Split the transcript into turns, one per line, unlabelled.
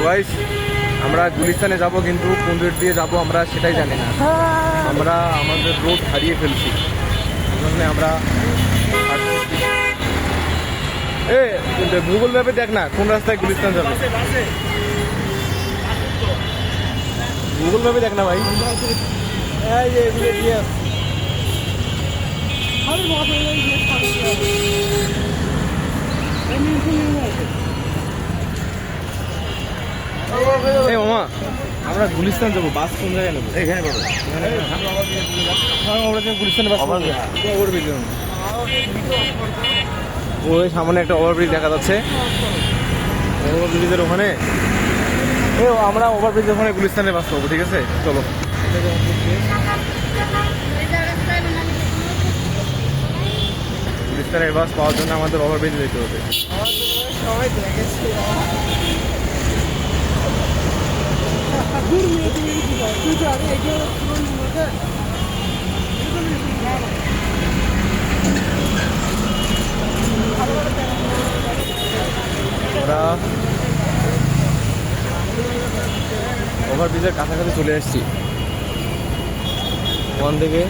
Guys আমরা গুলিস্তানে যাব, কিন্তু কোন রোড দিয়ে যাব আমরা সেটাই জানি না। আমরা আমাদের রোড হারিয়ে ফেলছি, জন্য আমরা গুগল ম্যাপে দেখ না কোন রাস্তায় গুলিস্তান যাবে। গুগল ম্যাপে দেখ না ভাই। এই মামা আমরা গুলিস্তান যাবো, বাস কোন জায়গায় নেবো? এখানে পাবো, গুলিস্তানে বাস ওভারব্রিজ। ওই সামনে একটা ওভারব্রিজ দেখা যাচ্ছে, ওভারব্রিজের ওখানে আমরা ওভারব্রিজের ওখানে গুলিস্তানে বাস পাবো। ঠিক আছে, চলো। গুলিস্তানের বাস পাওয়ার জন্য আমাদের ওভারব্রিজে যেতে হবে। আমরা ওভারব্রিজের কাছাকাছি চলে আসছি ওখান থেকে।